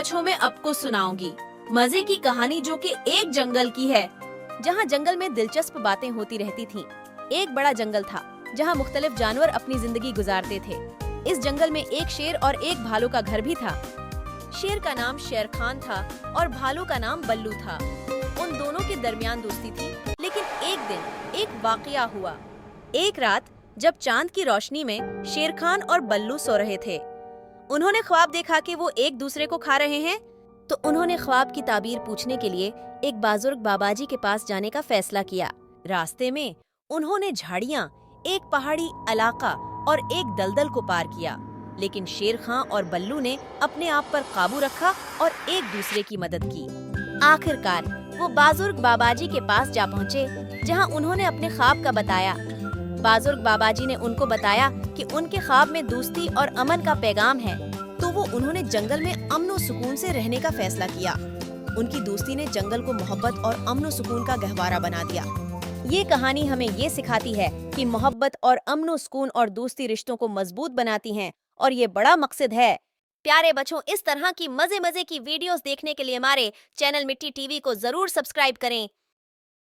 बच्चों मैं आपको सुनाऊंगी मजे की कहानी जो कि एक जंगल की है। जहाँ जंगल में दिलचस्प बातें होती रहती थीं। एक बड़ा जंगल था जहाँ मुख्तलिफ जानवर अपनी जिंदगी गुजारते थे। इस जंगल में एक शेर और एक भालू का घर भी था। शेर का नाम शेर खान था और भालू का नाम बल्लू था। उन दोनों के दरमियान दोस्ती थी, लेकिन एक दिन एक वाकया हुआ। एक रात जब चांद की रोशनी में शेर खान और बल्लू सो रहे थे, उन्होंने ख्वाब देखा कि वो एक दूसरे को खा रहे हैं। तो उन्होंने ख्वाब की ताबीर पूछने के लिए एक बुजुर्ग बाबाजी के पास जाने का फैसला किया। रास्ते में उन्होंने झाड़ियाँ, एक पहाड़ी इलाका और एक दलदल को पार किया, लेकिन शेर खां और बल्लू ने अपने आप पर काबू रखा और एक दूसरे की मदद की। आखिरकार वो बुजुर्ग बाबाजी के पास जा पहुँचे, जहाँ उन्होंने अपने ख्वाब का बताया। बुजुर्ग बाबाजी ने उनको बताया कि उनके ख्वाब में दोस्ती और अमन का पैगाम है, तो वो उन्होंने जंगल में अमन और सुकून से रहने का फैसला किया। उनकी दोस्ती ने जंगल को मोहब्बत और अमन और सुकून का गहवारा बना दिया। ये कहानी हमें ये सिखाती है कि मोहब्बत और अमन और सुकून और दोस्ती रिश्तों को मजबूत बनाती हैं, और ये बड़ा मकसद है। प्यारे बच्चों, इस तरह की मजे मजे की वीडियोस देखने के लिए हमारे चैनल मिट्टी टीवी को जरूर सब्सक्राइब करें।